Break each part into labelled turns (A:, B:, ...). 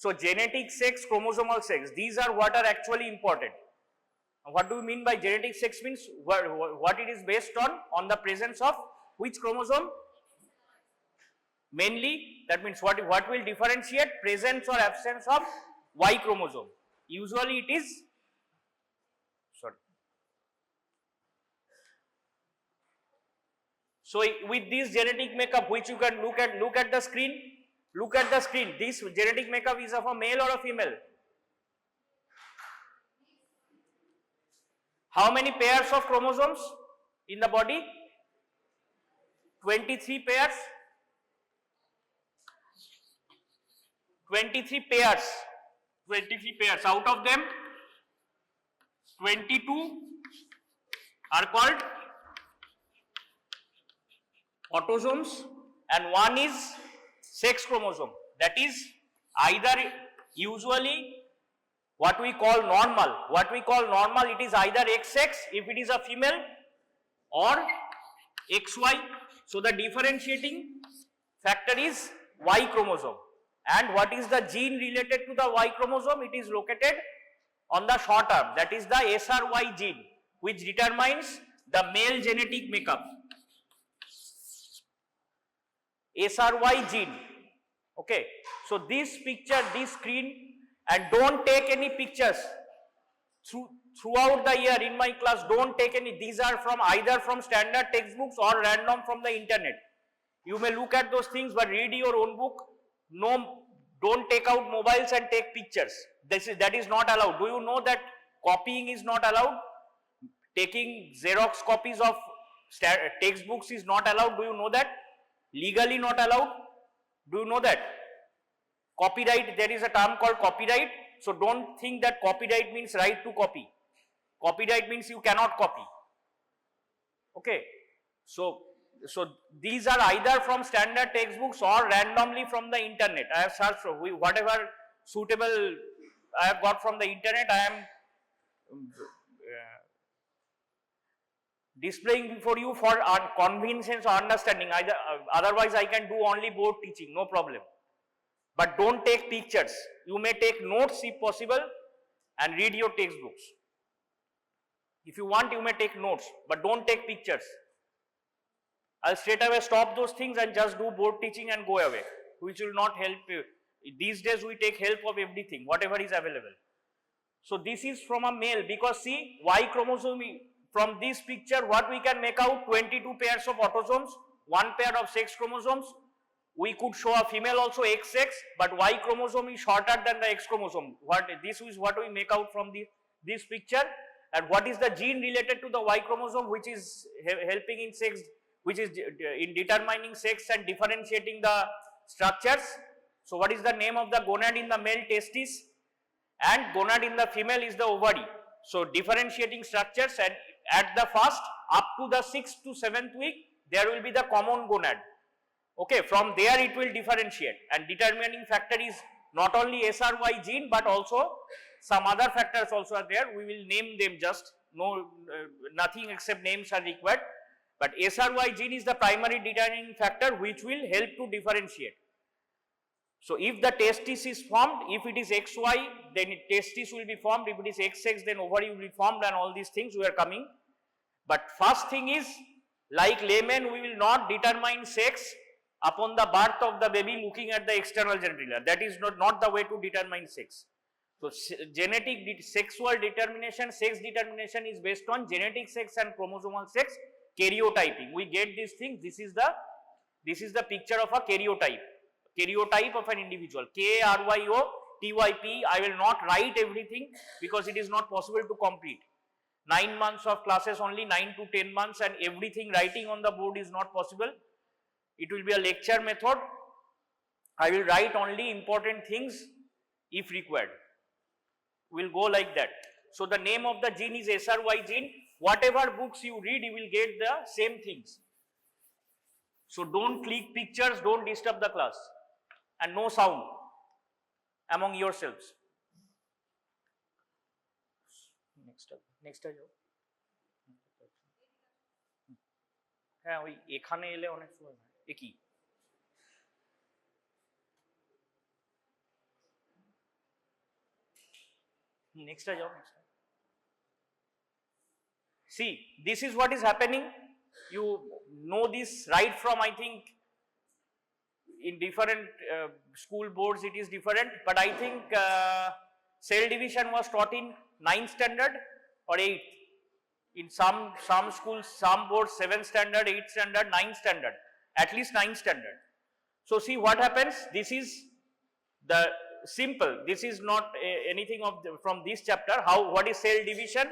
A: So genetic sex, chromosomal sex, these are what are actually important. What do you mean by genetic sex? Means what it is based on the presence of which chromosome? Mainly, that means what will differentiate presence or absence of Y chromosome. Usually it is, sorry. So with this genetic makeup, which you can look at the screen, this genetic makeup is of a male or a female? How many pairs of chromosomes in the body? 23 pairs. 23 pairs. 23 pairs. Out of them, 22 are called autosomes and one is sex chromosome. That is either usually what we call normal. It is either XX if it is a female or XY. So the differentiating factor is Y chromosome. And what is the gene related to the Y chromosome? It is located on the short arm, that is the SRY gene, which determines the male genetic makeup. SRY gene. Okay. So this picture, this screen, and don't take any pictures throughout the year in my class. Don't take any. These are from either from standard textbooks or random from the internet. You may look at those things, but read your own book. No, don't take out mobiles and take pictures. That is not allowed. Do you know that copying is not allowed? Taking Xerox copies of textbooks is not allowed. Do you know that? Legally not allowed. Do you know that? Copyright, there is a term called copyright. So don't think that copyright means right to copy. Copyright means you cannot copy. Okay. So these are either from standard textbooks or randomly from the internet. I have searched for whatever suitable I have got from the internet. I am displaying before you for convenience or understanding. Otherwise, I can do only board teaching, no problem. But don't take pictures. You may take notes if possible and read your textbooks. If you want, you may take notes, but don't take pictures. I'll straight away stop those things and just do board teaching and go away, which will not help you. These days we take help of everything, whatever is available. So this is from a male, because see, Y chromosome, from this picture what we can make out, 22 pairs of autosomes, 1 pair of sex chromosomes. We could show a female also XX, but Y chromosome is shorter than the X chromosome. This is what we make out from this picture. And what is the gene related to the Y chromosome, which is helping in sex, which is in determining sex and differentiating the structures. So what is the name of the gonad in the male? Testis, and gonad in the female is the ovary. So differentiating structures, and at the first up to the 6th to 7th week there will be the common gonad. Okay, from there it will differentiate, and determining factor is not only SRY gene but also some other factors also are there. We will name them, just nothing except names are required. But SRY gene is the primary determining factor which will help to differentiate. So if the testis is formed, if it is XY, then testis will be formed. If it is XX, then ovary will be formed, and all these things we are coming. But first thing is, like layman, we will not determine sex upon the birth of the baby looking at the external genitalia. That is not the way to determine sex. So genetic sexual determination, sex determination is based on genetic sex and chromosomal sex, karyotyping. We get these things. This is the picture of a karyotype of an individual. K-R-Y-O-T-Y-P. I will not write everything because it is not possible to complete. 9 months of classes, only 9 to 10 months, and everything writing on the board is not possible. It will be a lecture method. I will write only important things if required. We will go like that. So the name of the gene is SRY gene. Whatever books you read, you will get the same things. So don't click pictures, don't disturb the class, and no sound among yourselves. Next যাও। হ্যাঁ, ওই এখানে এলে অনেক সময় হয়। কি Next आ जाओ. See, this is what is happening. You know this right from, I think, in different school boards it is different, but I think cell division was taught in 9th standard or 8th. In some schools, some boards 7th standard, 8th standard, 9th standard, at least 9th standard. So see what happens. This is the simple. This is not anything of from this chapter. What is cell division?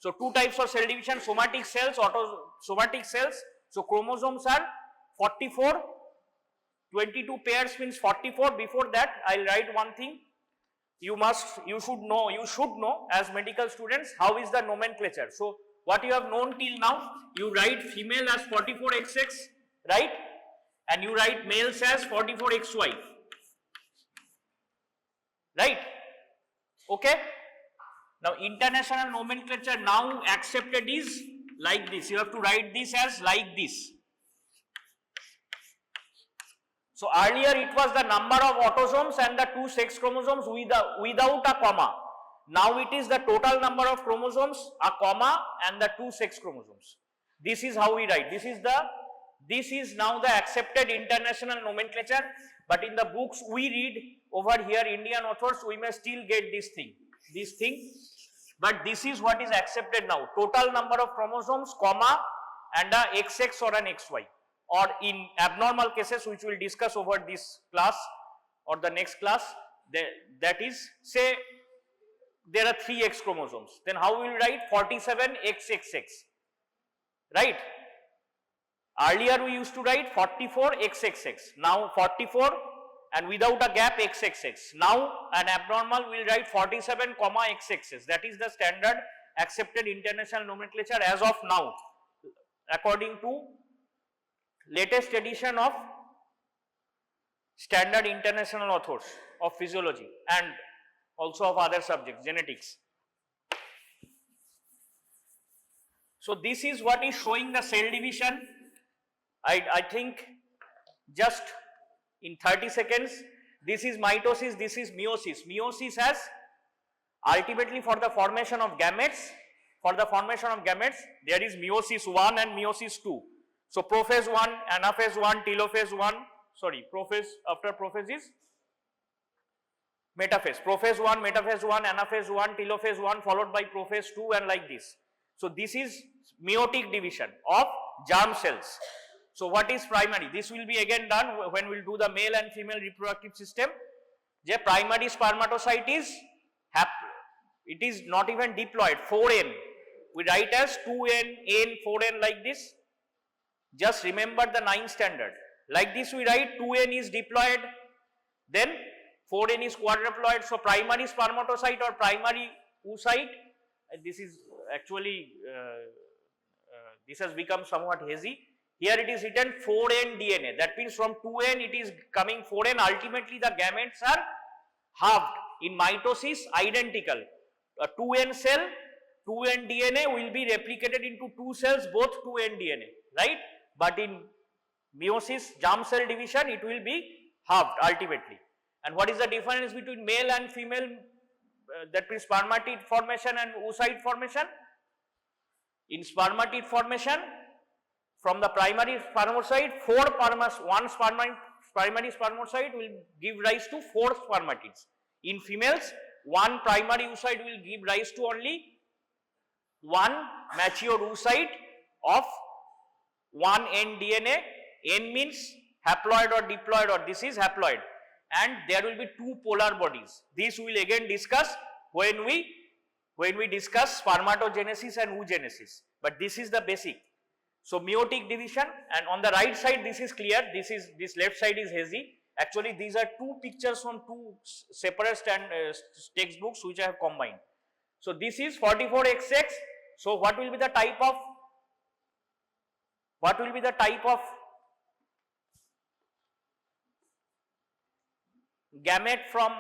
A: So two types of cell division: somatic cells, autosomatic cells. So chromosomes are 44. 22 pairs means 44. Before that, I'll write one thing. You should know as medical students how is the nomenclature. So what you have known till now, you write female as 44XX, right? And you write males as 44XY, right? Okay. Now international nomenclature now accepted is like this. You have to write this as like this. So earlier it was the number of autosomes and the 2 sex chromosomes without a comma. Now it is the total number of chromosomes, a comma, and the 2 sex chromosomes. This is how we write. This is now the accepted international nomenclature. But in the books we read over here, Indian authors, we may still get this thing. But this is what is accepted now. Total number of chromosomes, comma, and a XX or an XY. Or in abnormal cases, which we will discuss over this class or the next class, that is, say there are 3 X chromosomes, then how we will write 47XXX, right? Earlier we used to write 44XXX, now 44 and without a gap XXX. Now an abnormal will write 47, XXX. That is the standard accepted international nomenclature as of now, according to latest edition of standard international authors of physiology and also of other subjects, genetics. So this is what is showing the cell division. I think just in 30 seconds, this is mitosis, this is meiosis. Meiosis has ultimately for the formation of gametes, there is meiosis 1 and meiosis 2. So prophase 1, anaphase 1, telophase 1, prophase, after prophase is metaphase. Prophase 1, metaphase 1, anaphase 1, telophase 1 followed by prophase 2 and like this. So this is meiotic division of germ cells. So what is primary? This will be again done when we will do the male and female reproductive system. The primary spermatocyte is, it is not even diploid, 4N. We write as 2N, N, 4N like this. Just remember the 9th standard. Like this we write 2N is diploid, then 4N is quadruploid. So primary spermatocyte or primary oocyte, this is actually, this has become somewhat hazy. Here it is written 4N DNA. That means from 2N it is coming 4N. Ultimately the gametes are halved. In mitosis identical. A 2N cell, 2N DNA will be replicated into 2 cells, both 2N DNA, right? But in meiosis, germ cell division, it will be halved ultimately. And what is the difference between male and female, that means spermatid formation and oocyte formation? In spermatid formation, from the primary spermatocyte, one primary spermatocyte will give rise to 4 spermatids. In females, one primary oocyte will give rise to only one mature oocyte of 1 N DNA. N means haploid or diploid, or this is haploid, and there will be 2 polar bodies. This we will again discuss when we discuss spermatogenesis and oogenesis, but this is the basic. So meiotic division, and on the right side this is clear, this left side is hazy. Actually these are 2 pictures from 2 separate textbooks which I have combined. So this is 44XX. So what will be the type of gamete from,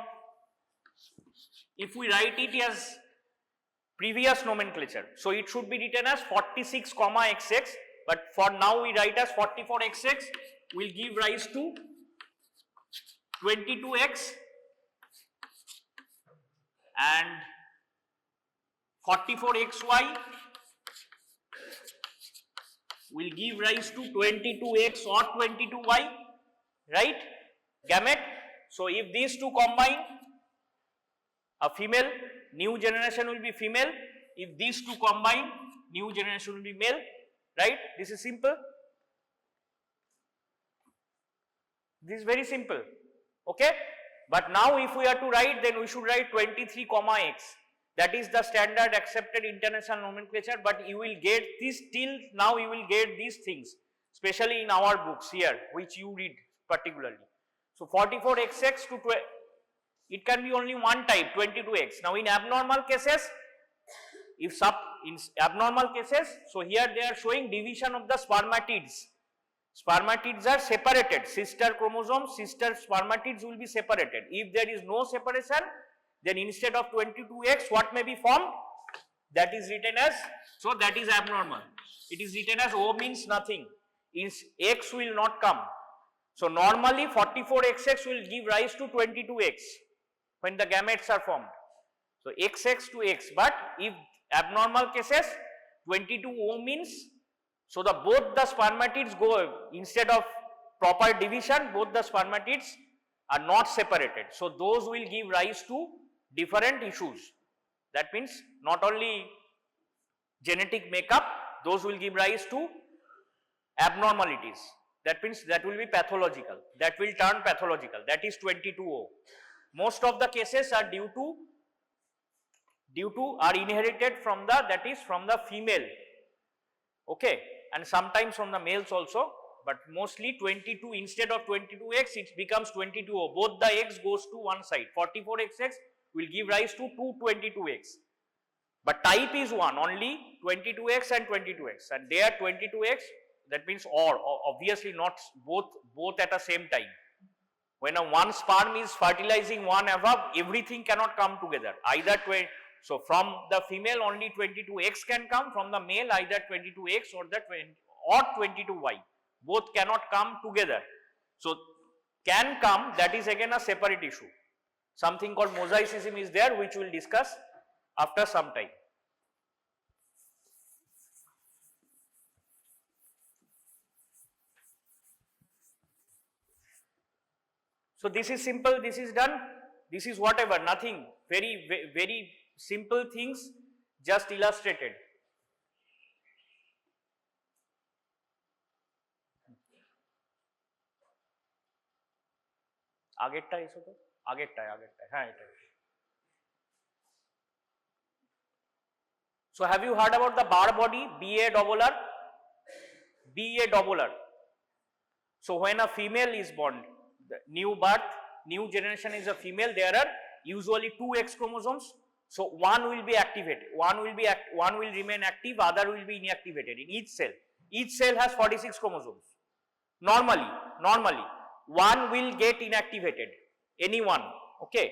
A: if we write it as previous nomenclature, so it should be written as 46, XX, but for now we write as 44XX will give rise to 22X and 44xy will give rise to 22x or 22y, right? Gamete. So if these two combine, a female, new generation will be female. If these two combine, new generation will be male, right? This is simple. This is very simple, okay? But now if we are to write, then we should write 23, x. That is the standard accepted international nomenclature, but you will get this till now, you will get these things, especially in our books here, which you read particularly. So 44xx to it can be only one type, 22x. Now in abnormal cases, in abnormal cases, so here they are showing division of the spermatids. Spermatids are separated, sister chromosomes, sister spermatids will be separated. If there is no separation, then instead of 22x, what may be formed? That is written as, so that is abnormal. It is written as O means nothing, x will not come. So normally 44xx will give rise to 22x when the gametes are formed. So xx to x, but if abnormal cases, 22O means, so the both the spermatids go, instead of proper division, both the spermatids are not separated. So those will give rise to different issues. That means not only genetic makeup, those will give rise to abnormalities. That means that will be pathological, that will turn pathological, that is 22O. Most of the cases are due to are inherited from the, that is from the female, okay, and sometimes from the males also, but mostly 22, instead of 22x it becomes 22O, both the x goes to one side. 44xx will give rise to 222x, but type is one, only 22x and 22x, and they are 22x, that means or obviously not both at the same time. When a one sperm is fertilizing one above, everything cannot come together, either so from the female only 22x can come, from the male either 22x or the 22y, both cannot come together. So can come, that is again a separate issue. Something called mosaicism is there, which we will discuss after some time. So this is simple, this is done, this is whatever, nothing, very simple things just illustrated. আগেরটা এসো তো, আগেরটায়, হ্যাঁ এটাই। So have you heard about the Barr body, BA-double-R? BA-double-R. So when a female is born, the new birth, new generation is a female, there are usually 2 X chromosomes. So one will be activated, one will remain active, other will be inactivated in each cell. Each cell has 46 chromosomes. Normally, one will get inactivated, any one, okay,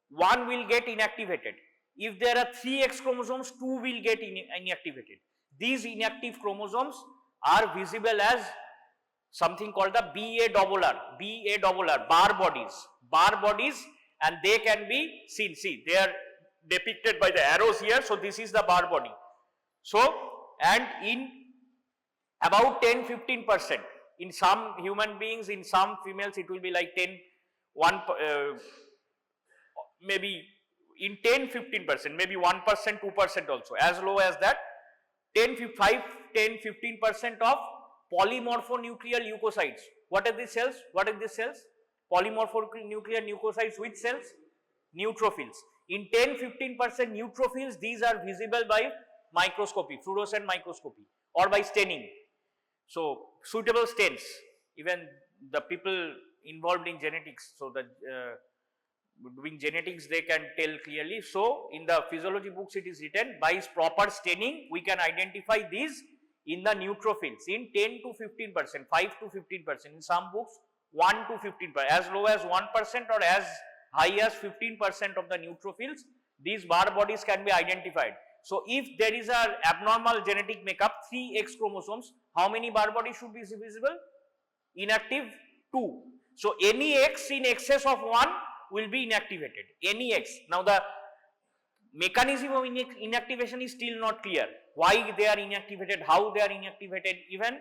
A: one will get inactivated. If there are 3 X chromosomes, 2 will get inactivated. These inactive chromosomes are visible as something called the BA-double-R, Barr bodies, and they can be seen, see, they are depicted by the arrows here, so this is the Barr body. So, and in about 10-15%, in some human beings, in some females it will be like 1, maybe in 10-15%, maybe 1%, 2% also, as low as that, 10-15% of polymorphonuclear leukocytes. What are these cells? Polymorphonuclear leukocytes, which cells? Neutrophils. In 10-15% neutrophils, these are visible by microscopy, fluorescent microscopy, or by staining. So suitable stains, even the people involved in genetics, so the doing genetics, they can tell clearly. So in the physiology books it is written, by proper staining we can identify these in the neutrophils in 10-15%, 5-15%, in some books 1-15%, as low as 1% or as high as 15% of the neutrophils, these Barr bodies can be identified. So if there is an abnormal genetic makeup, 3 X chromosomes, how many Barr bodies should be visible? Inactive 2. So any X in excess of 1 will be inactivated, any X. Now the mechanism of inactivation is still not clear. Why they are inactivated, how they are inactivated, even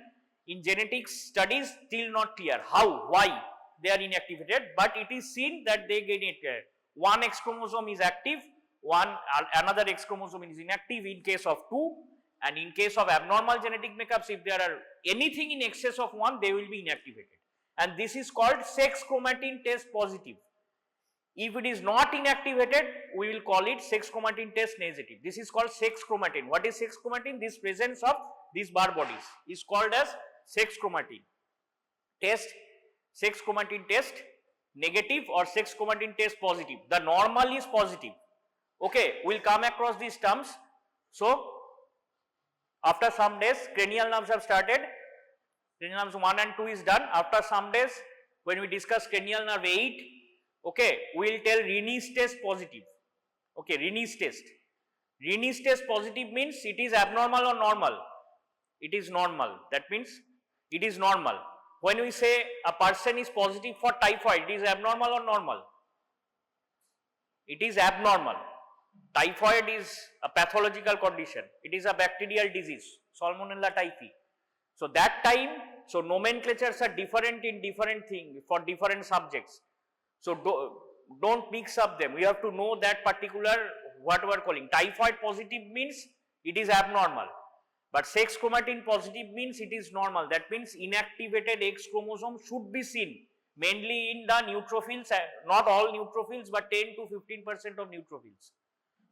A: in genetics studies still not clear how, why they are inactivated, but it is seen that they get it. One X chromosome is active, another X chromosome is inactive in case of 2, and in case of abnormal genetic makeups, if there are anything in excess of 1, they will be inactivated, and this is called sex chromatin test positive. If it is not inactivated, we will call it sex chromatin test negative. This is called sex chromatin. What is sex chromatin? This presence of these Barr bodies is called as sex chromatin test, sex chromatin test negative or sex chromatin test positive. The normal is positive. Okay, we will come across these terms. So, after some days, cranial nerves have started. Cranial nerves 1 and 2 is done. After some days, when we discuss cranial nerve 8, okay, we will tell Rennie's test positive. Okay, Rennie's test. Rennie's test positive means it is abnormal or normal. It is normal. That means it is normal. When we say a person is positive for typhoid, it is abnormal or normal? It is abnormal. Typhoid is a pathological condition. It is a bacterial disease, Salmonella typhi. So that time, so nomenclatures are different in different things for different subjects. So don't mix up them. We have to know that particular what we are calling. Typhoid positive means it is abnormal, but sex chromatin positive means it is normal. That means inactivated X chromosome should be seen mainly in the neutrophils, not all neutrophils, but 10 to 15% of neutrophils.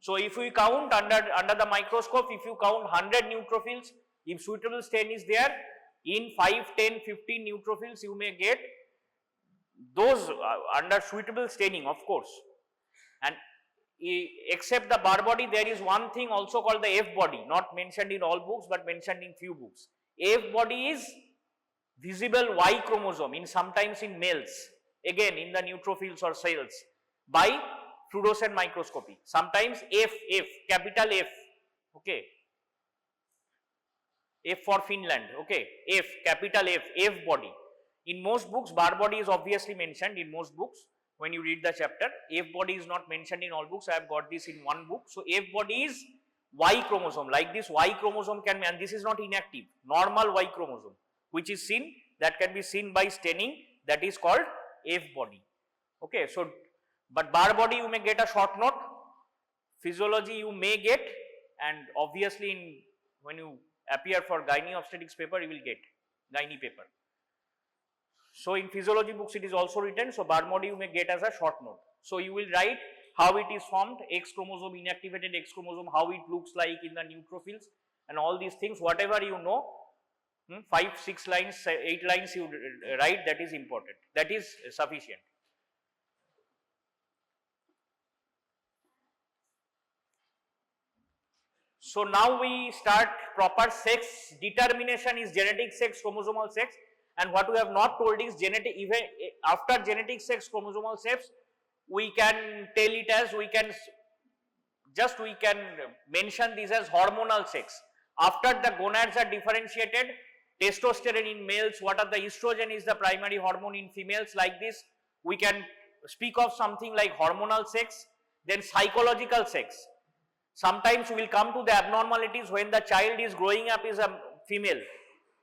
A: So if we count under the microscope, if you count 100 neutrophils, if suitable stain is there, in 5, 10, 15 neutrophils you may get those under suitable staining, of course. And except the Barr body, there is one thing also called the F body, not mentioned in all books but mentioned in few books. F body is visible Y chromosome in sometimes in males, again in the neutrophils or cells by fluorescent microscopy. Sometimes F, capital F, okay, F for Finland, okay, F, capital F body. In most books, Barr body is obviously mentioned in most books. When you read the chapter, F body is not mentioned in all books. I have got this in one book. So F body is Y chromosome. Like this, Y chromosome can be, and this is not inactive, normal Y chromosome, which is seen, that can be seen by staining, that is called F body. Okay, so but Barr body you may get a short note, physiology you may get, and obviously when you appear for gynae obstetrics paper, you will get gynae paper. So in physiology books it is also written, so Barr body you may get as a short note. So you will write how it is formed, X chromosome, inactivated X chromosome, how it looks like in the neutrophils, and all these things, whatever you know, 5, 6 lines, 8 lines you write, that is important, that is sufficient. So now we start proper sex determination is genetic sex, chromosomal sex, and what we have not told is genetic, even after genetic sex, chromosomal sex, we can tell it as, we can mention this as hormonal sex. After the gonads are differentiated, testosterone in males, what are the estrogen is the primary hormone in females, like this, we can speak of something like hormonal sex, then psychological sex. Sometimes we will come to the abnormalities when the child is growing up as a female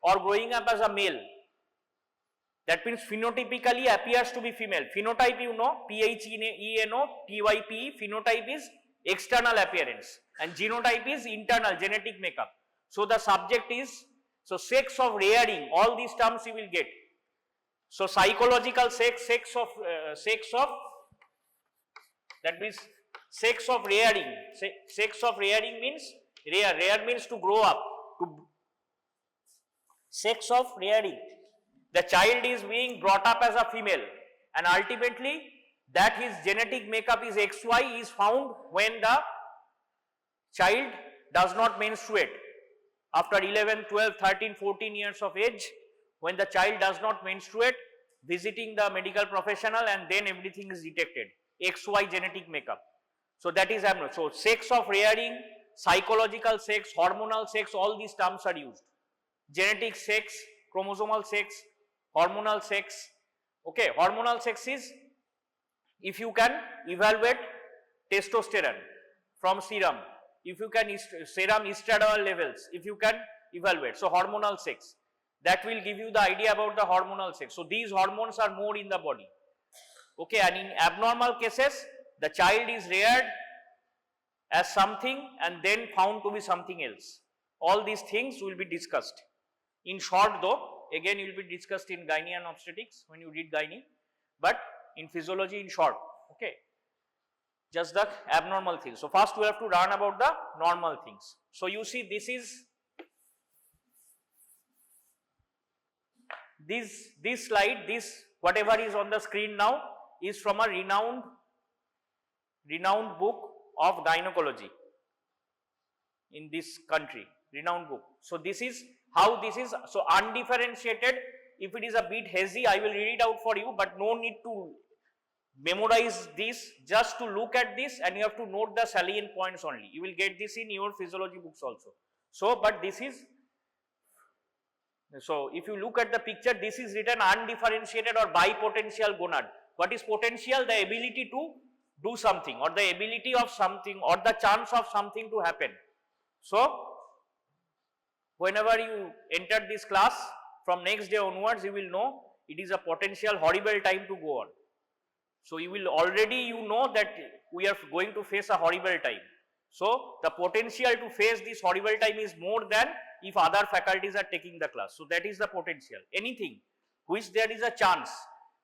A: or growing up as a male. That means phenotypically appears to be female. Phenotype you know, P-H-E-N-O-T-Y-P-E, phenotype is external appearance and genotype is internal genetic makeup. So the subject is, so sex of rearing, all these terms you will get. So psychological sex, sex of that means sex of rearing. Sex of rearing means rear means to grow up. Sex of rearing. The child is being brought up as a female, and ultimately that his genetic makeup is XY is found when the child does not menstruate. After 11, 12, 13, 14 years of age, when the child does not menstruate, visiting the medical professional, and then everything is detected. XY genetic makeup. So that is abnormal. So sex of rearing, psychological sex, hormonal sex, all these terms are used. Genetic sex, chromosomal sex, hormonal sex. Okay, hormonal sex is if you can evaluate testosterone. from serum, if you can serum estradiol levels, if you can evaluate. So hormonal sex, that will give you the idea about the hormonal sex. So these hormones are more in the body. Okay, and in abnormal cases, the child is reared as something and then found to be something else. All these things will be discussed. In short though, again it will be discussed in gynae and obstetrics when you read gynae, but in physiology in short, okay, just the abnormal things. So first we have to learn about the normal things. So you see this slide, this whatever is on the screen now is from a renowned book of gynecology in this country, renowned book. So this is how this is. So undifferentiated, if it is a bit hazy, I will read it out for you, but no need to memorize this, just to look at this and you have to note the salient points only. You will get this in your physiology books also. So, but this is, so if you look at the picture, this is written undifferentiated or bipotential gonad. What is potential? The ability to do something, or the ability of something, or the chance of something to happen. So whenever you enter this class, from next day onwards, you will know it is a potential horrible time to go on. So you will already, you know that we are going to face a horrible time. So the potential to face this horrible time is more than if other faculties are taking the class. So that is the potential. Anything which there is a chance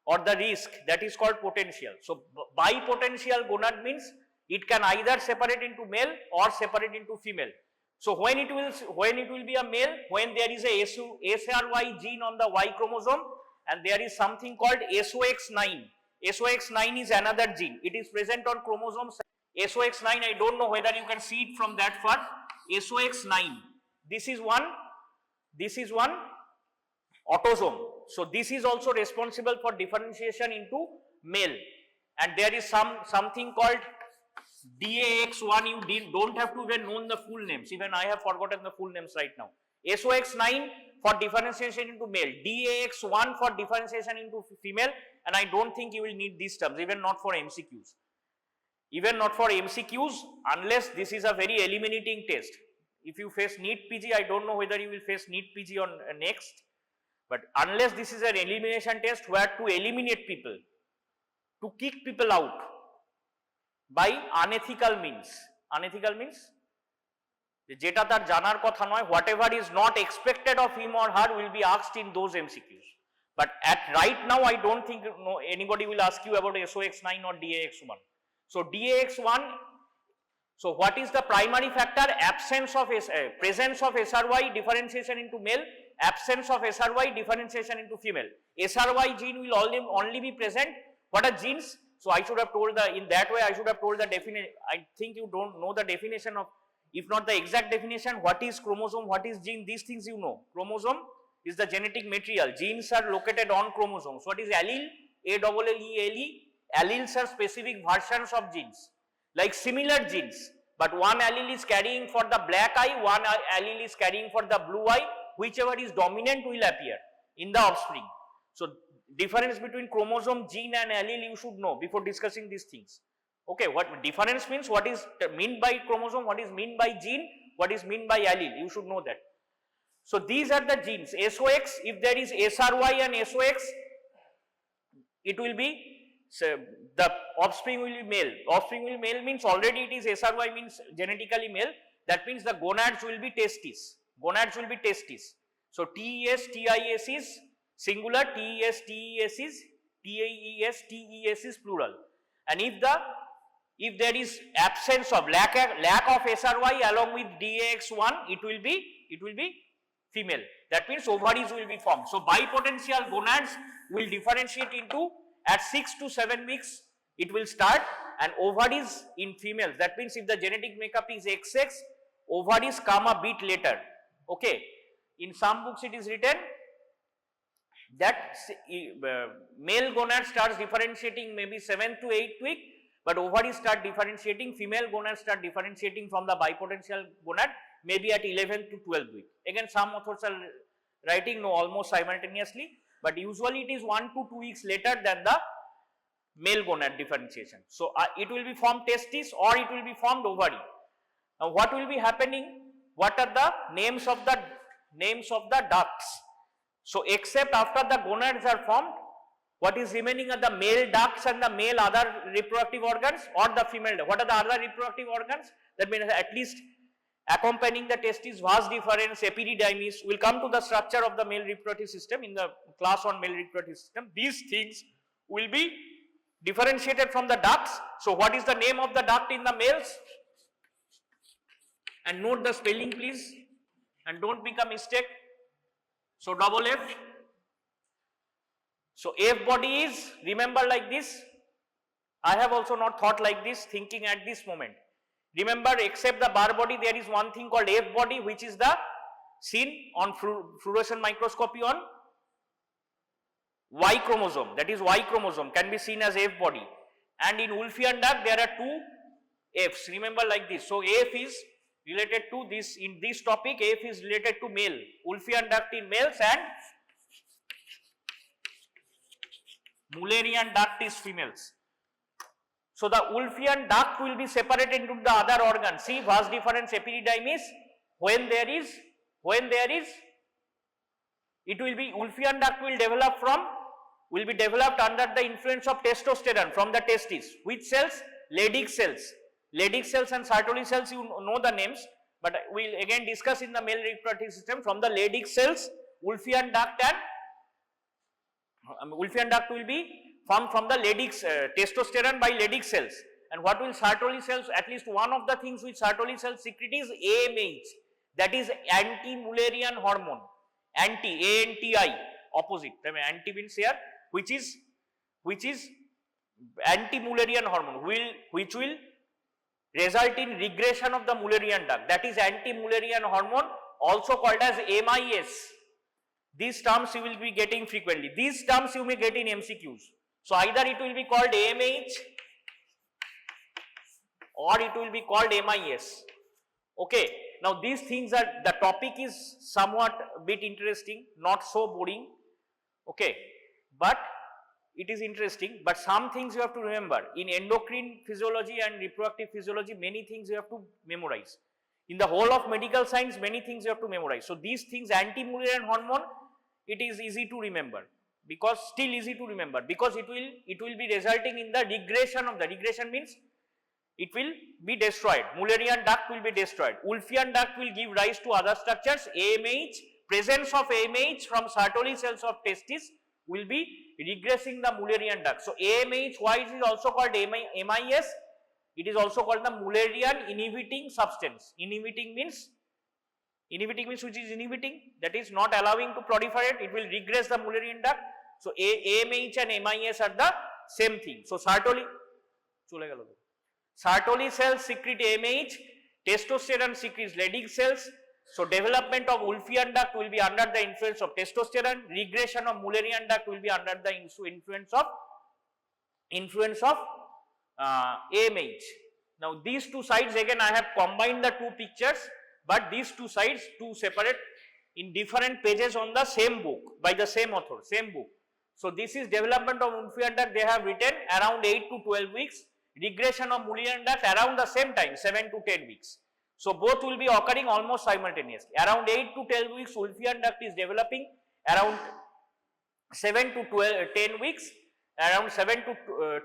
A: or the risk, that is called potential. So bipotential gonad means it can either separate into male or separate into female. So when it will be a male, when there is a SRY gene on the Y chromosome and there is something called SOX9. SOX9 is another gene. It is present on chromosome. SOX9, I don't know whether you can see it from that far. SOX9. This is one autosome. So this is also responsible for differentiation into male. And there is something called DAX1. You don't have to even know the full names. Even I have forgotten the full names right now. SOX9 for differentiation into male, DAX1 for differentiation into female, and I don't think you will need these terms, even not for MCQs. Even not for MCQs, unless this is a very eliminating test. If you face NEET PG, I don't know whether you will face NEET PG on next, but unless this is an elimination test where to eliminate people, to kick people out by unethical means. Unethical means যেটা তার জানার কথা নয়, whatever is not expected of him or her will be asked in those MCQs. But at right now, I don't think anybody will ask you about SOX9 or DAX1. So DAX1, so what is the primary factor? Absence of presence of SRY differentiation into male, absence of SRY differentiation into female. SRY gene will only be present. What are genes? So I should have told in that way I should have told the definition. I think you don't know the definition of, if not the exact definition, what is chromosome, what is gene, these things you know. Chromosome is the genetic material. Genes are located on chromosomes. What is allele? ALLELE. Alleles are specific versions of genes, like similar genes, but one allele is carrying for the black eye, one allele is carrying for the blue eye. Whichever is dominant will appear in the offspring. So difference between chromosome, gene and allele you should know before discussing these things. Okay, what difference means, what is meant by chromosome, what is meant by gene, what is meant by allele, you should know that. So these are the genes. SOX, if there is SRY and SOX, it will be, so the offspring will be male. Offspring will be male means already it is SRY means genetically male. That means the gonads will be testes. Gonads will be testes. So TES, TIS is singular, TES, TES is, TAES, TES is plural. And if there is absence of lack of SRY along with DAX1, it will be female. That means ovaries will be formed. So bipotential gonads will differentiate into, at 6 to 7 weeks it will start, and ovaries in females. That means if the genetic makeup is XX, ovaries come a bit later. Okay, in some books it is written that male gonad starts differentiating maybe 7th to 8th week, but ovaries start differentiating, female gonads start differentiating from the bipotential gonad maybe at 11th to 12th week. Again, some authors are writing no, almost simultaneously, but usually it is 1 to 2 weeks later than the male gonad differentiation. So it will be formed testis or it will be formed ovary. Now what will be happening? What are the names of the ducts? So except after the gonads are formed, what is remaining are the male ducts and the male other reproductive organs, or the female. What are the other reproductive organs? That means at least accompanying the testis, vas deferens, epididymis. We'll come to the structure of the male reproductive system in the class on male reproductive system. These things will be differentiated from the ducts. So what is the name of the duct in the males? And note the spelling please, and don't make a mistake. So double F. So F body is, remember like this. I have also not thought like this, thinking at this moment. Remember, except the Barr body, there is one thing called F body, which is the seen on fluorescent microscopy on Y chromosome. That is Y chromosome can be seen as F body. And in Wolffian duct there are two Fs. Remember like this. So F is related to this, in this topic F is related to male. Wolffian duct in males and Mullerian duct is females. So the Wolffian duct will be separated into the other organs. See, vas deferens, epididymis. When there is, it will be Wolffian duct will be developed under the influence of testosterone from the testis. Which cells? Leydig cells. Leydig cells and Sertoli cells, you know the names, but we will again discuss in the male reproductive system. From the Leydig cells, Wolffian duct will be formed from the Leydig testosterone by Leydig cells. And what will Sertoli cells? At least one of the things which Sertoli cells secrete is AMH, that is anti-Mullerian hormone. ANTI, opposite. I mean, anti means here, which is anti-Mullerian hormone, which will result in regression of the Mullerian duct. That is anti-Mullerian hormone, also called as MIS. These terms you will be getting frequently. These terms you may get in MCQs. So either it will be called AMH or it will be called MIS. Okay. Now these things are, the topic is somewhat bit interesting, not so boring. Okay. But it is interesting, but some things you have to remember. In endocrine physiology and reproductive physiology, many things you have to memorize. In the whole of medical science, many things you have to memorize. So these things, anti-Mullerian hormone, it is easy to remember, because still easy to remember, because it will be resulting in the regression of the, regression means it will be destroyed. Mullerian duct will be destroyed. Wolffian duct will give rise to other structures. AMH, presence of AMH from Sertoli cells of testis will be regressing the Mullerian duct. So AMH, why it is also called MIS? It is also called the Mullerian inhibiting substance. Inhibiting means which is inhibiting, that is not allowing to proliferate. It will regress the Mullerian duct. So AMH and MIS are the same thing. So Sertoli cells secrete AMH, testosterone secretes Leydig cells. So development of Wolffian duct will be under the influence of testosterone. Regression of Mullerian duct will be under the influence of AMH. Now these two sides, again I have combined the two pictures, but these two sides, two separate in different pages on the same book by the same author, same book. So this is development of Wolffian duct, they have written around 8 to 12 weeks. Regression of Mullerian duct around the same time, 7 to 10 weeks. So both will be occurring almost simultaneously. Around 8 to 12 weeks, Wolffian duct is developing. Around 7 to 10 weeks, around 7 to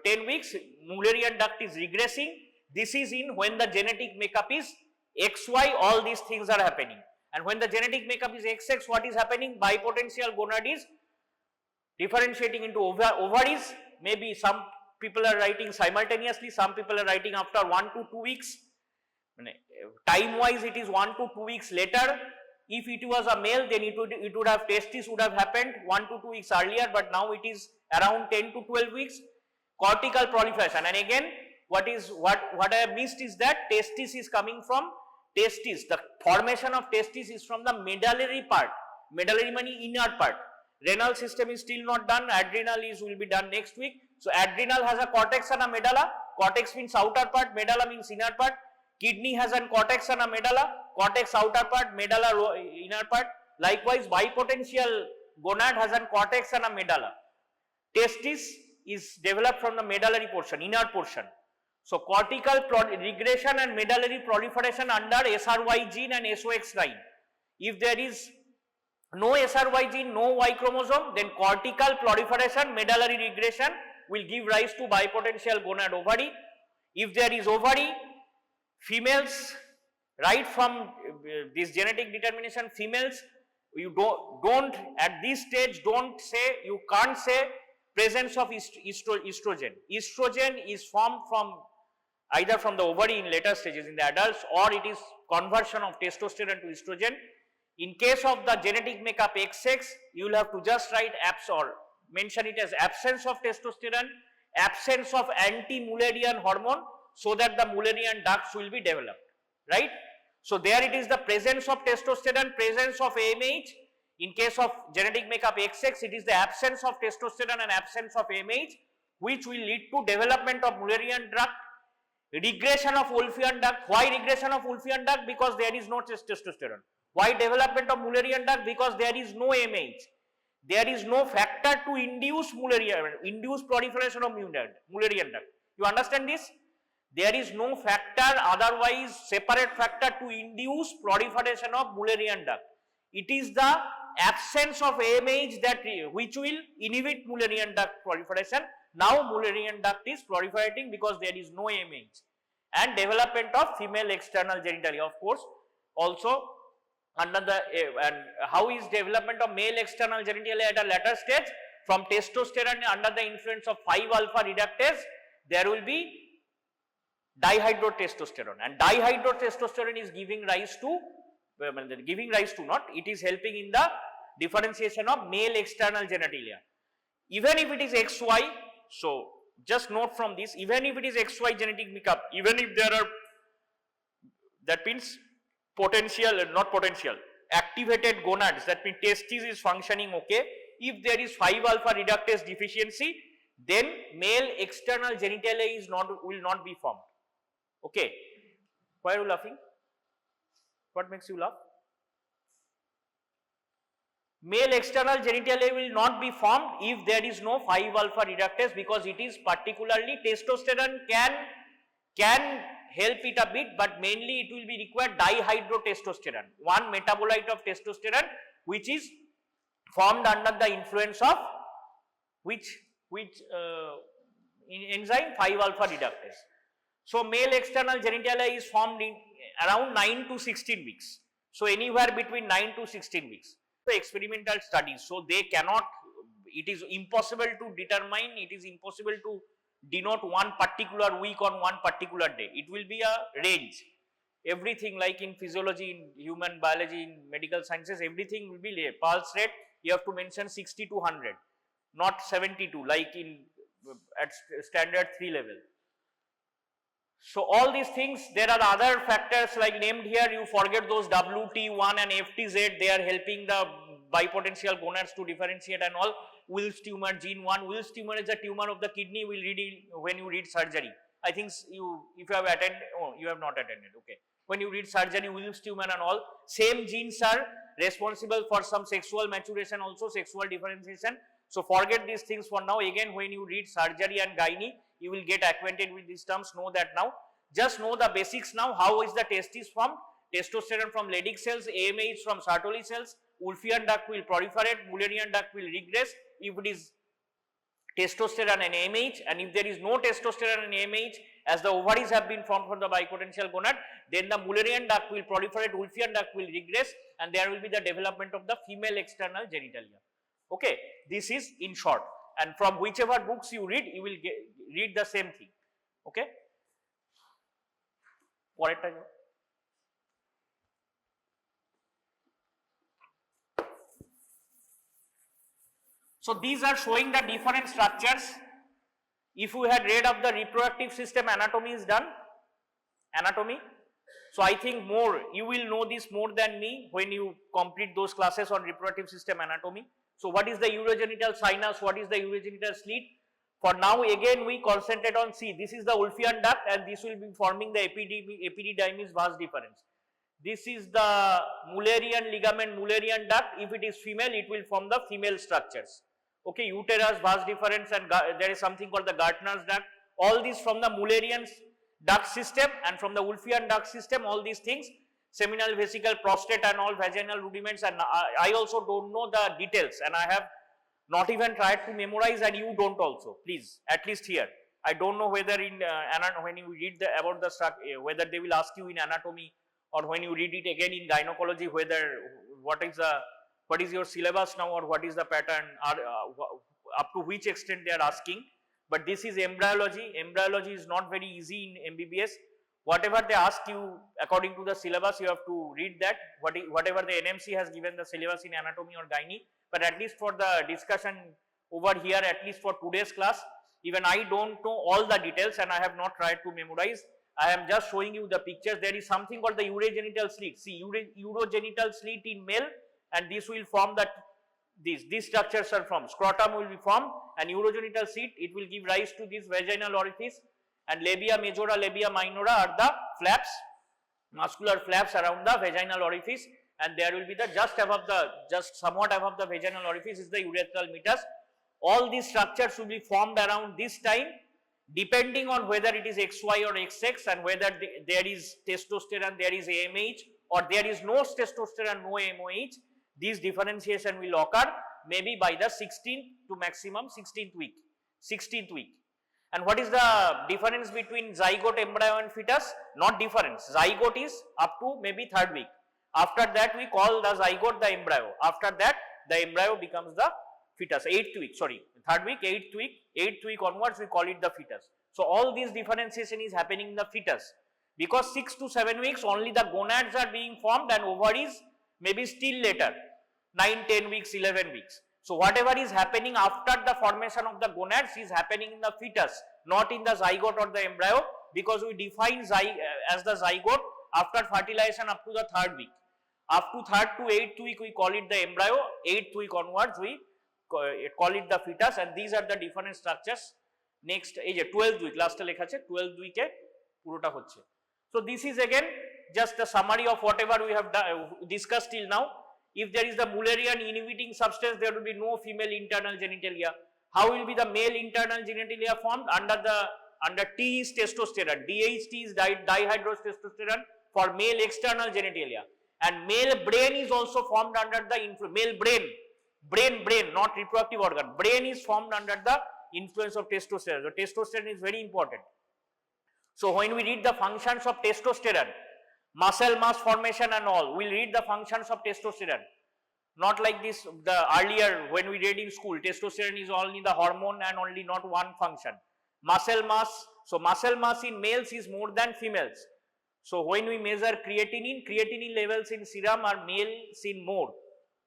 A: 10 weeks, Mullerian duct is regressing. This is in when the genetic makeup is XY, all these things are happening. And when the genetic makeup is XX, what is happening? Bipotential gonad is differentiating into ovaries. Maybe some people are writing simultaneously, some people are writing after 1 to 2 weeks. Time wise it is 1 to 2 weeks later. If it was a male, then it would have, testis would have happened 1 to 2 weeks earlier, but now it is around 10 to 12 weeks. Cortical proliferation, and again what I have missed is that testis is coming from testis. The formation of testis is from the medullary part. Medullary means inner part. Renal system is still not done. Adrenal will be done next week. So adrenal has a cortex and a medulla. Cortex means outer part, medulla means inner part. Kidney has a cortex and a medulla. Cortex outer part, medulla inner part. Likewise, bipotential gonad has a cortex and a medulla. Testis is developed from the medullary portion, inner portion. So cortical regression and medullary proliferation under SRY gene and SOX9. If there is no SRY gene, no Y chromosome, then cortical proliferation, medullary regression will give rise to bipotential gonad ovary. If there is ovary, females, right from this genetic determination, females, you don't at this stage, you can't say presence of estrogen. Estrogen is formed from either from the ovary in later stages in the adults, or it is conversion of testosterone to estrogen. In case of the genetic makeup XX, you will have to just write or mention it as absence of testosterone, absence of anti-Mullerian hormone, so that the Mullerian ducts will be developed, right? So there it is the presence of testosterone, presence of AMH. In case of genetic makeup XX, it is the absence of testosterone and absence of AMH, which will lead to development of Mullerian duct, regression of Wolffian duct. Why regression of Wolffian duct? Because there is no testosterone. Why development of Mullerian duct? Because there is no AMH. There is no factor to induce proliferation of Mullerian duct. You understand this? There is no factor, otherwise separate factor to induce proliferation of Mullerian duct. It is the absence of AMH that which will inhibit Mullerian duct proliferation. Now Mullerian duct is proliferating because there is no AMH. And development of female external genitalia, of course, also under the and how is development of male external genitalia at a later stage? From testosterone under the influence of 5-alpha reductase, there will be dihydrotestosterone, and dihydrotestosterone is giving rise to it is helping in the differentiation of male external genitalia. Even if it is XY, so just note from this, even if it is XY genetic makeup, even if there are, that means activated gonads, that means testes is functioning okay. If there is 5-alpha reductase deficiency, then male external genitalia will not be formed. Okay. Why are you laughing? What makes you laugh? Male external genitalia will not be formed if there is no 5-alpha reductase, because it is particularly testosterone can help it a bit, but mainly it will be required dihydrotestosterone, one metabolite of testosterone which is formed under the influence of which enzyme 5-alpha reductase. So male external genitalia is formed in around 9 to 16 weeks. So anywhere between 9 to 16 weeks. So experimental studies, so they cannot, it is impossible to determine, it is impossible to denote one particular week on one particular day. It will be a range. Everything like in physiology, in human biology, in medical sciences, everything will be pulse rate. You have to mention 60 to 100, not 72 like in at standard 3 level. So all these things, there are other factors like named here, you forget those WT1 and FTZ, they are helping the bipotential gonads to differentiate and all. Wills tumor, gene 1, Wills tumor is a tumor of the kidney, will read it when you read surgery. I think if you have attended, you have not attended, okay. When you read surgery, Wills tumor and all, same genes are responsible for some sexual maturation also, sexual differentiation. So forget these things for now. Again, when you read surgery and gynae, you will get acquainted with these terms, know that now. Just know the basics now. How is the testis formed? Testosterone from Leydig cells, AMH from Sertoli cells, Wolffian duct will proliferate, Mullerian duct will regress if it is testosterone and AMH, and if there is no testosterone and AMH, as the ovaries have been formed from the bipotential gonad, then the Mullerian duct will proliferate, Wolffian duct will regress, and there will be the development of the female external genitalia. Okay, this is in short, and from whichever books you read, you will read the same thing. Okay. So these are showing the different structures. If you had read of the reproductive system anatomy is done, anatomy. So I think you will know this more than me when you complete those classes on reproductive system anatomy. So what is the urogenital sinus, what is the urogenital slit? For now again we concentrate on, see, this is the Wolffian duct and this will be forming the epididymis vas deferens. This is the Mullerian ligament, Mullerian duct. If it is female, it will form the female structures. Okay, uterus, vas deferens, and there is something called the Gartner's duct. All these from the Mullerian duct system and from the Wolffian duct system, all these things, seminal vesicle, prostate and all vaginal rudiments, and I also don't know the details, and I have not even tried to memorize, and you don't also, please, at least here. I don't know whether in when you read about the whether they will ask you in anatomy, or when you read it again in gynecology, whether what is your syllabus now, or what is the pattern, or up to which extent they are asking. But this is embryology. Embryology is not very easy in MBBS. Whatever they ask you according to the syllabus, you have to read that. Whatever the NMC has given the syllabus in anatomy or gynae. But at least for the discussion over here, at least for today's class, even I don't know all the details, and I have not tried to memorize. I am just showing you the pictures. There is something called the urogenital slit. See, urogenital slit in male, and this will form that these structures are formed. Scrotum will be formed, and urogenital slit, it will give rise to this vaginal orifice, and labia majora, labia minora are the flaps, muscular flaps around the vaginal orifice, and there will be the just somewhat above the vaginal orifice is the urethral meatus. All these structures will be formed around this time, depending on whether it is XY or XX, and whether there is testosterone, there is AMH, or there is no testosterone, no MOH. These differentiation will occur maybe by the 16th to maximum 16th week. 16th week. And what is the difference between zygote, embryo and fetus? Not difference. Zygote is up to maybe 3rd week. After that we call the zygote the embryo. After that the embryo becomes the fetus. 8th week, sorry, 3rd week, 8th week onwards we call it the fetus. So all this differentiation is happening in the fetus, because 6 to 7 weeks only the gonads are being formed, and ovaries maybe still later, 9, 10 weeks, 11 weeks. So whatever is happening after the formation of the gonads is happening in the fetus, not in the zygote or the embryo, because we define as the zygote after fertilization up to the 3rd week. Up to 3rd to 8th week we call it the embryo, 8th week onwards we call it the fetus, and these are the different structures. Next age 12th week, last lekha ache 12th week e purota hocche. So this is again just a summary of whatever we have discussed till now. If there is the Mullerian inhibiting substance, there will be no female internal genitalia. How will be the male internal genitalia formed? Under T is testosterone, DHT is dihydrotestosterone for male external genitalia, and male brain is also formed under the male brain, not reproductive organ. Brain is formed under the influence of testosterone. So testosterone is very important. So when we read the functions of testosterone, muscle mass formation and all, we'll read the functions of testosterone. Not like this, the earlier when we read in school, testosterone is only the hormone and only not one function. Muscle mass, so muscle mass in males is more than females. So when we measure creatinine levels in serum are males in more.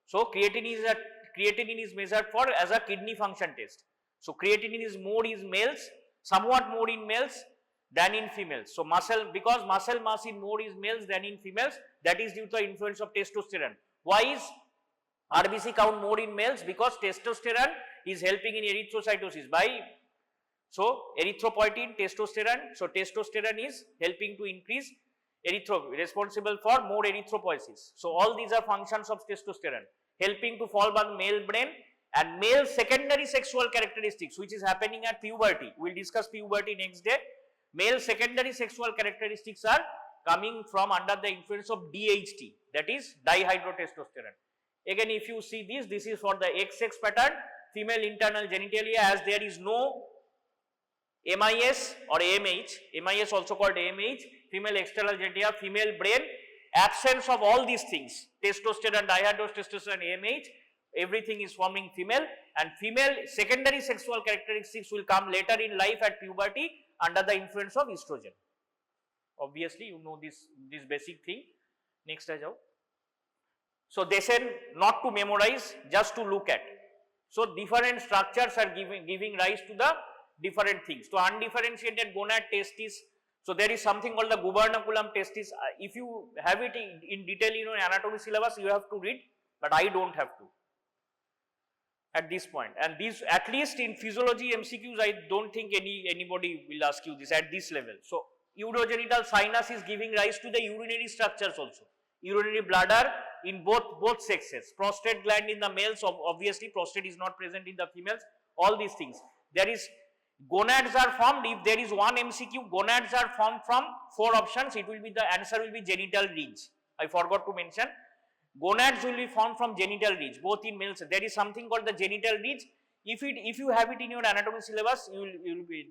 A: So creatinine is measured for as a kidney function test. So creatinine is more in males, somewhat more in males than in females. So because muscle mass in more is males than in females, that is due to the influence of testosterone. Why is RBC count more in males? Because testosterone is helping in erythrocytosis by, so erythropoietin, testosterone. So testosterone is helping to increase responsible for more erythropoiesis. So all these are functions of testosterone, helping to fall by the male brain. And male secondary sexual characteristics, which is happening at puberty. We will discuss puberty next day. Male secondary sexual characteristics are coming from under the influence of DHT, that is dihydrotestosterone. Again, if you see this is for the XX pattern, female internal genitalia, as there is no MIS or AMH, MIS also called AMH, female external genitalia, female brain, absence of all these things, testosterone, dihydrotestosterone, AMH, everything is forming female, and female secondary sexual characteristics will come later in life at puberty under the influence of estrogen. Obviously, you know this basic thing. Next, so they said not to memorize, just to look at. So different structures are giving rise to the different things. So undifferentiated gonad testis. So there is something called the gubernaculum testis. If you have it in detail in your anatomy syllabus, you have to read, but I don't have to at this point. And these, at least in physiology MCQs, I don't think anybody will ask you this at this level. So urogenital sinus is giving rise to the urinary structures also. Urinary bladder, in both sexes. Prostate gland in the males, obviously prostate is not present in the females. All these things. There is gonads are formed. If there is one MCQ, gonads are formed from 4 options. It will be, the answer will be genital ridge. I forgot to mention. Gonads will be formed from genital ridge, both in males. There is something called the genital ridge. If you have it in your anatomy syllabus,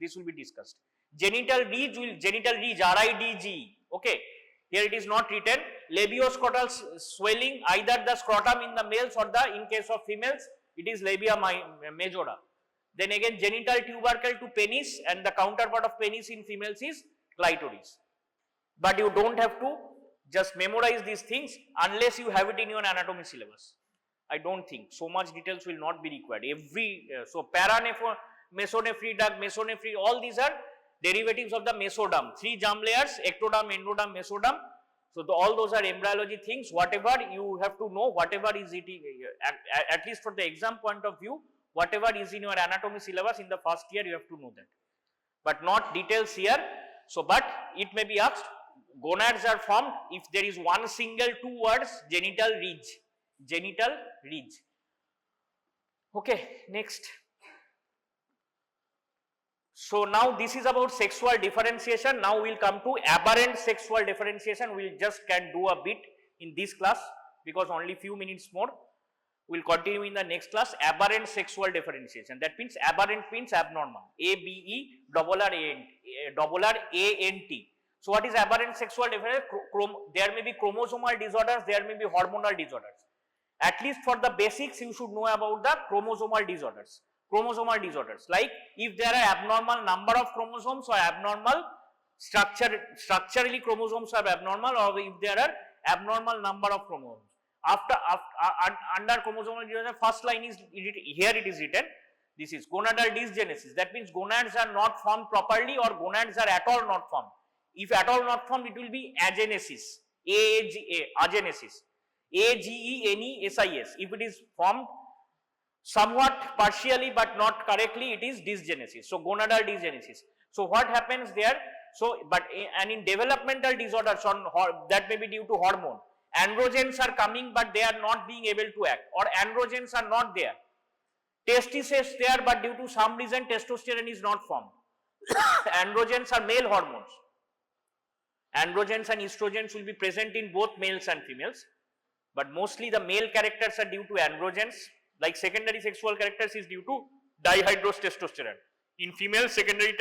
A: this will be discussed. Genital ridge, RIDG. Okay. Here it is not written. Labioscrotal swelling, either the scrotum in the males or in case of females, it is labia majora. Then again, genital tubercle to penis, and the counterpart of penis in females is clitoris. But you don't have to just memorize these things unless you have it in your anatomy syllabus. I don't think so much details will not be required. So mesonephry duct, mesonephry, all these are derivatives of the mesoderm. 3 germ layers, ectoderm, endoderm, mesoderm. So all those are embryology things. Whatever you have to know, whatever is it, at least for the exam point of view, whatever is in your anatomy syllabus in the first year, you have to know that. But not details here. So, but it may be asked, gonads are formed if there is one single 2 words, genital ridge. Genital ridge. Okay, next. So now this is about sexual differentiation. Now we will come to aberrant sexual differentiation. We can do a bit in this class because only few minutes more. We will continue in the next class. Aberrant sexual differentiation. That means aberrant means abnormal. ABERRANT. So what is aberrant sexual differentiation? There may be chromosomal disorders, there may be hormonal disorders. At least for the basics, you should know about the chromosomal disorders. Chromosomal disorders, like if there are abnormal number of chromosomes or abnormal structurally chromosomes are abnormal, or if there are abnormal number of chromosomes. Under chromosomal disorder, first line is here it is written. This is gonadal dysgenesis. That means gonads are not formed properly, or gonads are at all not formed. If at all not formed, it will be agenesis. Agenesis. AGENESIS. If it is formed somewhat partially but not correctly, it is dysgenesis. So gonadal dysgenesis. So what happens there? So and in developmental disorders, that may be due to hormone. Androgens are coming but they are not being able to act, or androgens are not there. Testis is there but due to some reason testosterone is not formed. Androgens are male hormones. Androgens and estrogens will be present in both males and females, but mostly the male characters are due to androgens. Like secondary sexual characters is due to dihydrotestosterone. In females, secondary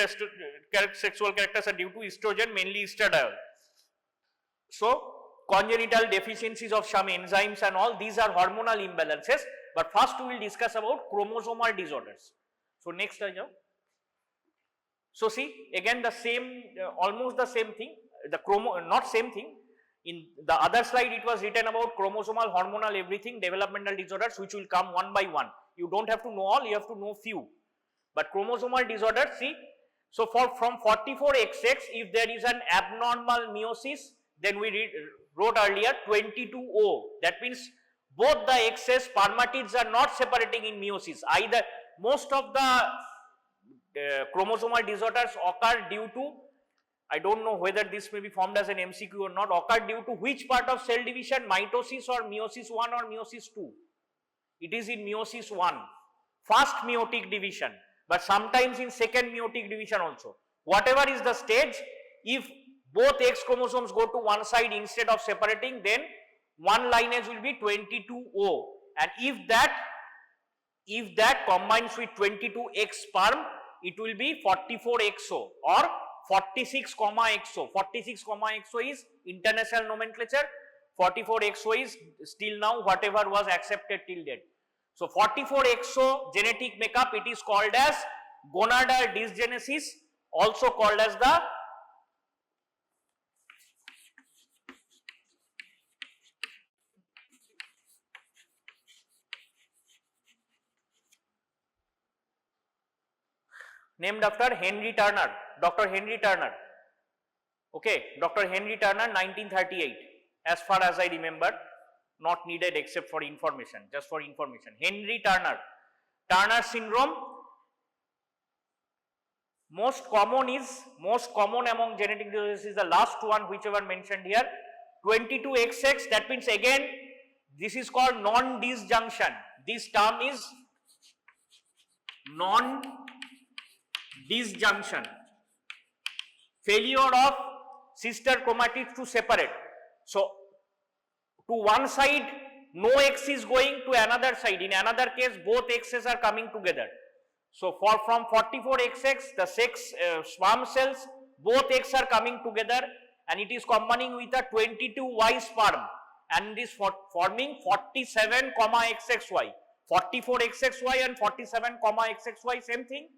A: sexual characters are due to estrogen, mainly estradiol. So congenital deficiencies of some enzymes and all these are hormonal imbalances. But first we will discuss about chromosomal disorders. So next, so see again the same, almost the same thing. Not same thing. In the other slide, it was written about chromosomal, hormonal, everything, developmental disorders, which will come one by one. You don't have to know all, you have to know few. But chromosomal disorders, see, so from 44XX, if there is an abnormal meiosis, then we wrote earlier 22O. That means both the X's spermatids are not separating in meiosis. Either most of the chromosomal disorders occur due to, I don't know whether this may be formed as an MCQ or not, occur due to which part of cell division, mitosis or meiosis 1 or meiosis 2. It is in meiosis 1, first meiotic division, but sometimes in second meiotic division also. Whatever is the stage, if both X chromosomes go to one side instead of separating, then one lineage will be 22O, and if that combines with 22X sperm, it will be 44XO or 46XO. 46XO is international nomenclature. 44XO is still now whatever was accepted till date. So 44XO genetic makeup, it is called as gonadal dysgenesis, also called as the named after Henry Turner, Dr. Henry Turner. Okay, Dr. Henry Turner, 1938, as far as I remember, not needed except for information, just for information. Henry Turner, Turner syndrome, most common among genetic disorders is the last one, whichever mentioned here, 22XX. That means again This is called non-disjunction. This term is non-disjunction. Failure of sister chromatids to separate. So, to one side, no X is going to another side. In another case, both X's are coming together. So, from 44XX, the sex sperm cells, both X are coming together and it is combining with a 22Y sperm and it is forming 47, XXY. 44XXY and 47, XXY, same thing.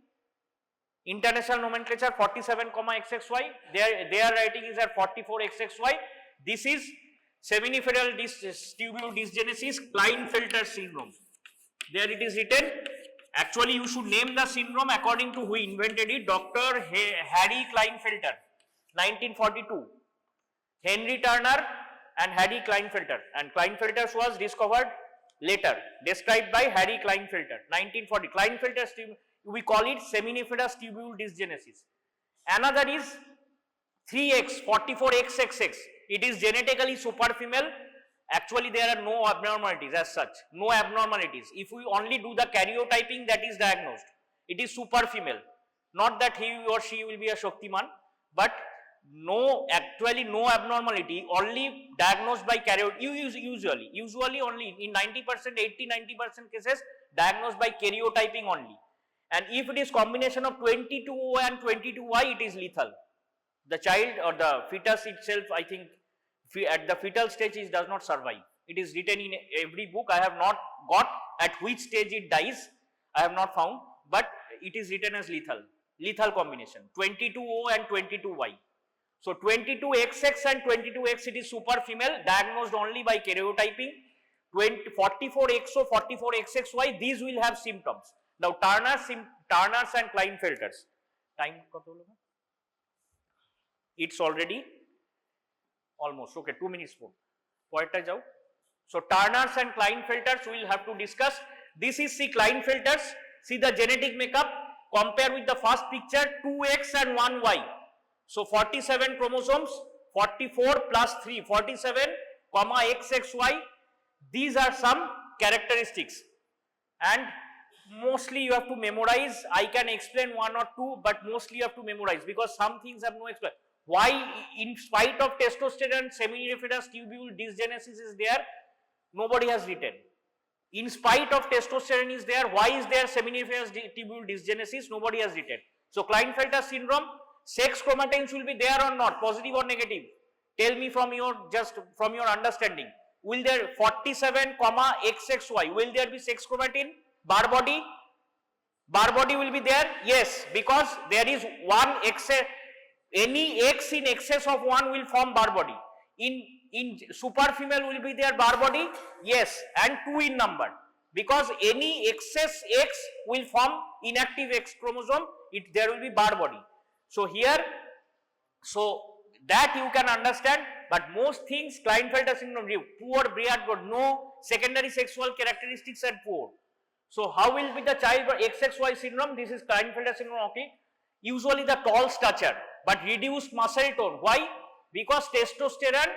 A: International nomenclature 47, XXY. Their writing is at 44XXY. This is seminiferal tubule dysgenesis Klinefelter syndrome. There it is written. Actually, you should name the syndrome according to who invented it. Dr. Harry Klinefelter, 1942. Henry Turner and Harry Klinefelter. And Klinefelter was discovered later, described by Harry Klinefelter, 1940. Klinefelter's we call it seminiferous tubule dysgenesis. Another is 3X, 44XXX. It is genetically super female. Actually, there are no abnormalities as such, no abnormalities. If we only do the karyotyping, that is diagnosed. It is super female. Not that he or she will be a Shaktiman, but actually no abnormality, only diagnosed by karyotyping. Usually only in 90%, 80-90% cases diagnosed by karyotyping only. And if it is combination of 22O and 22Y, it is lethal. The child or the fetus itself, I think, at the fetal stage it does not survive. It is written in every book. I have not got at which stage it dies. I have not found, but it is written as lethal combination, 22O and 22Y. So 22XX and 22X, it is super female, diagnosed only by karyotyping. 44XO, 44XXY, these will have symptoms. Now Turner's and Klinefelter's. Time it's already almost, okay, 2 minutes more. So Turner's and Klinefelter's we will have to discuss. This is Klinefelter's. See the genetic makeup, compare with the first picture, 2X and 1Y. So 47 chromosomes, 44 plus 3, 47, XXY. These are some characteristics and mostly you have to memorize. I can explain one or two, but mostly you have to memorize because some things have no explanation. Why, in spite of testosterone, seminiferous tubule dysgenesis is there? Nobody has written. In spite of testosterone is there, why is there seminiferous tubule dysgenesis? Nobody has written. So Klinefelter syndrome, sex chromatins will be there or not, positive or negative? Tell me from your understanding. Will there 47, XXY, will there be sex chromatin? Barr body? Barr body will be there? Yes, because there is one X, any X in excess of 1 will form Barr body. In super female will be there Barr body? Yes, and 2 in number. Because any excess X will form inactive X chromosome, there will be Barr body. So here, so that you can understand, but most things Klinefelter syndrome, poor beard growth, no secondary sexual characteristics and poor. So how will be the child XXY syndrome? This is Klinefelter syndrome, okay. Usually the tall stature, but reduced muscle tone. Why? Because testosterone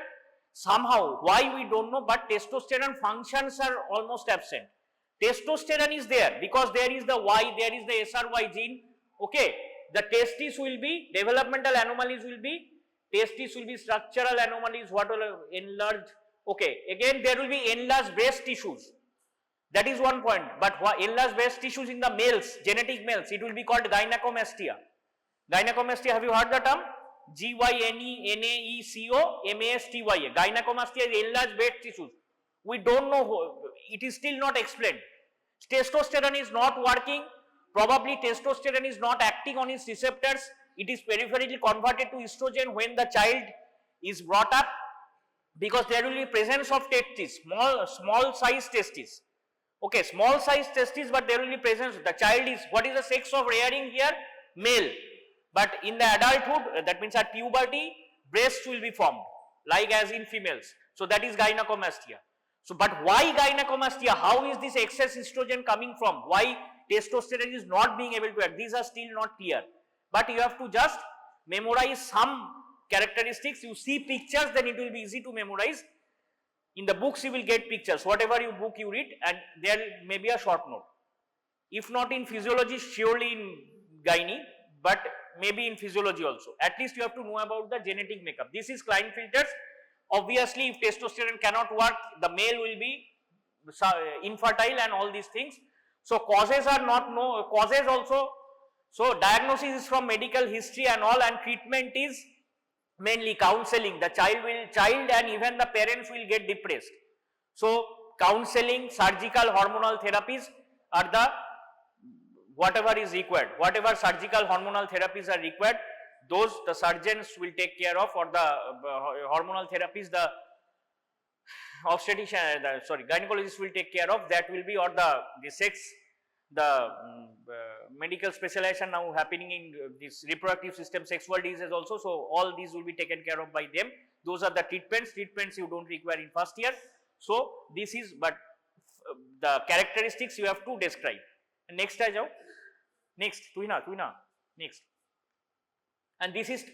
A: somehow, why we don't know, but testosterone functions are almost absent. Testosterone is there because there is the Y, there is the SRY gene, okay. The testes will be, developmental anomalies will be, testes will be structural anomalies, what will enlarged, okay. Again there will be enlarged breast tissues. That is one point, but enlarged breast tissues in the males, genetic males, it will be called gynecomastia. Gynecomastia, have you heard the term? Gynecomastia, gynecomastia is enlarged breast tissues. We don't know, it is still not explained. Testosterone is not working, probably testosterone is not acting on its receptors, it is peripherally converted to estrogen when the child is brought up, because there will be presence of testes, small size testes. Okay, small size testes, but there will be presence. The child is, what is the sex of rearing here? Male. But in the adulthood, that means at puberty, breasts will be formed, like as in females. So that is gynecomastia. So, but why gynecomastia? How is this excess estrogen coming from? Why testosterone is not being able to act? These are still not clear. But you have to just memorize some characteristics. You see pictures, then it will be easy to memorize. In the books you will get pictures, whatever you book you read, and there may be a short note. If not in physiology, surely in gynae, but maybe in physiology also. At least you have to know about the genetic makeup. This is Klinefelter's. Obviously, if testosterone cannot work, the male will be infertile and all these things. So causes are not no causes also. So diagnosis is from medical history and all, and treatment is mainly counseling. The child and even the parents will get depressed. So counseling, surgical, hormonal therapies are the whatever is required. Whatever surgical hormonal therapies are required, those the surgeons will take care of, or the hormonal therapies the obstetrician, gynecologist will take care of. That will be, or the sex, the medical specialization now happening in this reproductive system, sexual diseases also. So all these will be taken care of by them. Those are the treatments you don't require in first year. So this is, but the characteristics you have to describe. Next आ जाओ, next तू ही ना next, and this is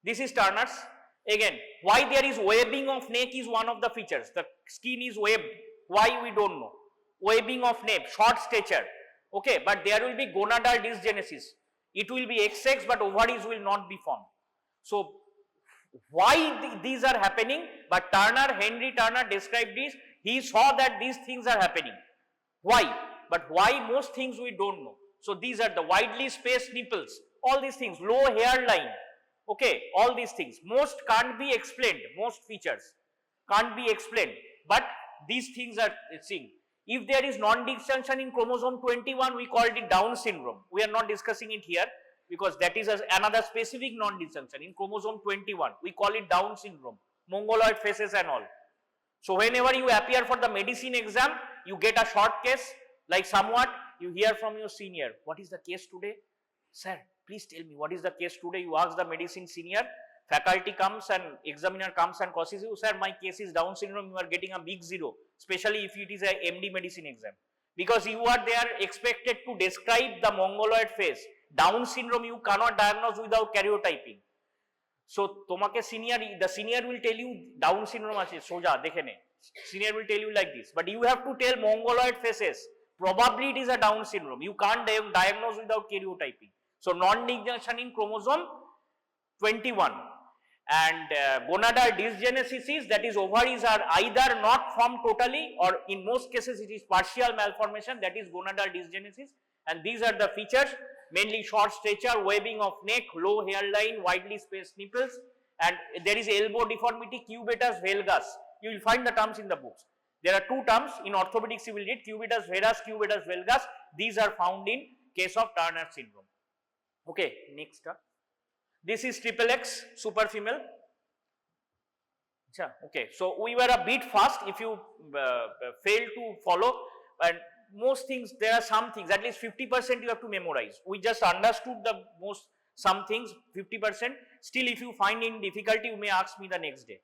A: this is Turner's. Again, why there is webbing of neck is one of the features. The skin is webbed. Why we don't know. Webbing of neck, short stature. Okay, but there will be gonadal dysgenesis. It will be XX, but ovaries will not be formed. So why these are happening? But Henry Turner described this. He saw that these things are happening. Why? But why most things we don't know. So these are the widely spaced nipples, all these things, low hairline, okay, all these things. Most can't be explained, most features can't be explained, but these things are seen. If there is non-disjunction in chromosome 21, we call it Down syndrome. We are not discussing it here because that is another specific non-disjunction in chromosome 21. We call it Down syndrome, mongoloid faces and all. So whenever you appear for the medicine exam, you get a short case, like somewhat you hear from your senior, what is the case today? Sir, please tell me what is the case today. You ask the medicine senior, faculty comes and examiner comes and causes you, sir, my case is Down syndrome, you are getting a big 0, especially if it is a MD medicine exam, because you are there expected to describe the mongoloid face. Down syndrome you cannot diagnose without karyotyping. So the senior will tell you Down syndrome ache, soja dekhe ne. Senior will tell you like this, but you have to tell mongoloid faces. Probably it is a Down syndrome. You can't diagnose without karyotyping. So non-disjunction in chromosome 21, and gonadal dysgenesis is, that is ovaries are either not formed totally, or in most cases it is partial malformation, that is gonadal dysgenesis. And these are the features, mainly short stature, webbing of neck, low hairline, widely spaced nipples, and there is elbow deformity, cubitus valgus. You will find the terms in the books. There are two terms in orthopedics you will read, cubitus varus, cubitus valgus. These are found in case of Turner syndrome. Okay, next. This is triple X, super female. Okay, so we were a bit fast. If you fail to follow, and most things, there are some things, at least 50% you have to memorize. We just understood the most, some things, 50%. Still, if you find in difficulty, you may ask me the next day.